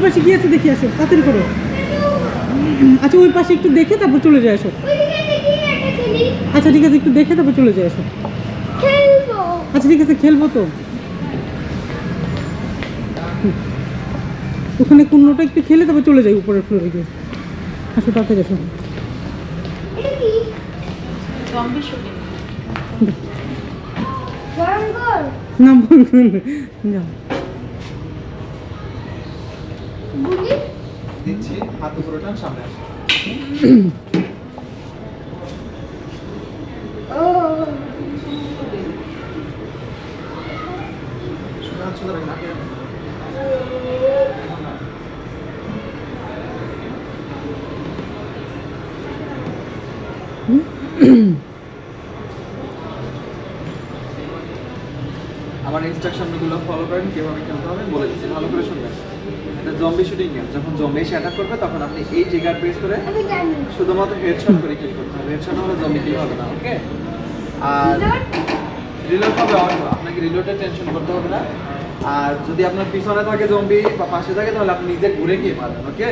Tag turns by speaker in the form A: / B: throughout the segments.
A: পাশে কি আছে দেখি আসো, তাড়াতাড়ি করো। আচ্ছা ওই পাশে একটু দেখে তারপর চলে যায় আসো। আচ্ছা ঠিক আছে, একটু দেখে তারপর চলে যায় আসো। আচ্ছা ঠিক আছে, খেলবো তো। ওখানে কোনোটা একটু খেলে তারপর চলে যায় উপরের ফ্লোরে গিয়ে। আসো তাড়াতাড়ি আসো। না বলুন, যাও।
B: দিচ্ছি, হাত উপরে টান, সামনে আসো। সোজা হাত সোজা রাখো, নাকে রাখো। আমার ইনস্ট্রাকশনগুলো ফলো করেন, কিভাবে খেলতে হবে বলে দিচ্ছি, ভালো করে শুনবেন। এটা জম্বি শুটিং গেম। যখন জম্বি এসে অ্যাটাক করবে তখন আপনি এই ট্রিগার প্রেস করে শুধুমাত্র হেডশট করে কিল করতে হবে। হেডশট হলে জম্বি কিল হবে না, ওকে? আর রিলোড হবে অটো, আপনাকে রিলোডের টেনশন করতে হবে না। আর যদি আপনার পিছনে থাকে জম্বি বা পাশে থাকে তাহলে আপনি নিজে ঘুরে গিয়ে পারবেন, ওকে?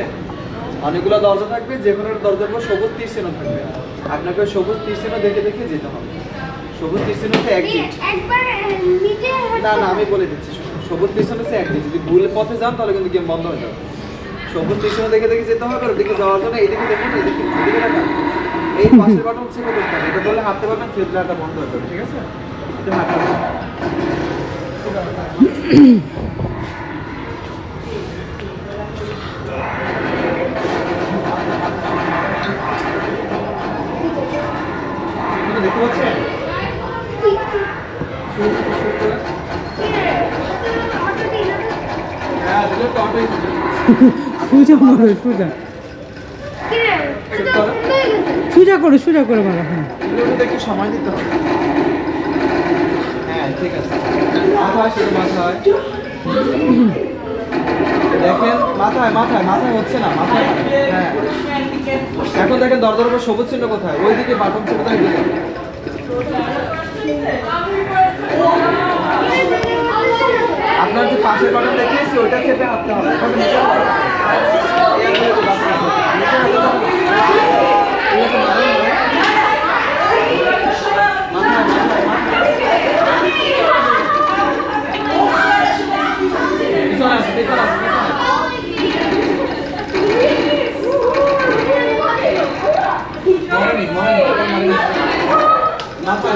B: অনেকগুলো দরজা থাকবে, যে কোনো দরজার পর সবুজ তীর চিহ্ন থাকবে। আপনাকে ওই সবুজ তীর চিহ্ন দেখে দেখে যেতে হবে। সবুজ তীর চিহ্ন হচ্ছে এক্সিট। না না, আমি বলে দিচ্ছি, সবুজ তীর চিহ্ন হচ্ছে এক্সিট। যদি ভুল পথে যান তাহলে কিন্তু গেম বন্ধ হয়ে যাবে। সবুজ তীর চিহ্ন দেখে দেখে যেতে হবে। ওদিকে যাওয়ার জন্য এইদিকে দেখুন, এদিকে রাখা, এই পাশের বাটন হচ্ছে করতে হবে। এটা বললে হাঁটতে পারবেন, ফিল্টারটা বন্ধ হয়ে যাবে, ঠিক আছে? এটা হাঁটা দেখতে পাচ্ছেন? হ্যাঁ, দিলে তো অটোই হবে।
A: সোজা মারো, সোজা সোজা করে, সোজা করে মারো। হ্যাঁ,
B: এগুলোতে একটু সময় দিতে হবে। হ্যাঁ ঠিক আছে, মাথায় শুধু মাথায় দেখেন, মাথায় মাথায় মাথায় হচ্ছে না, মাথায়। হ্যাঁ, এখন দেখেন দরজার উপর সবুজ চিহ্ন কোথায়, ওইদিকে বাটন চেপে থাকে। আপনার যে পাশের বাটন দেখিয়েছি ওইটা চেপে হাঁটতে হবে। মাথা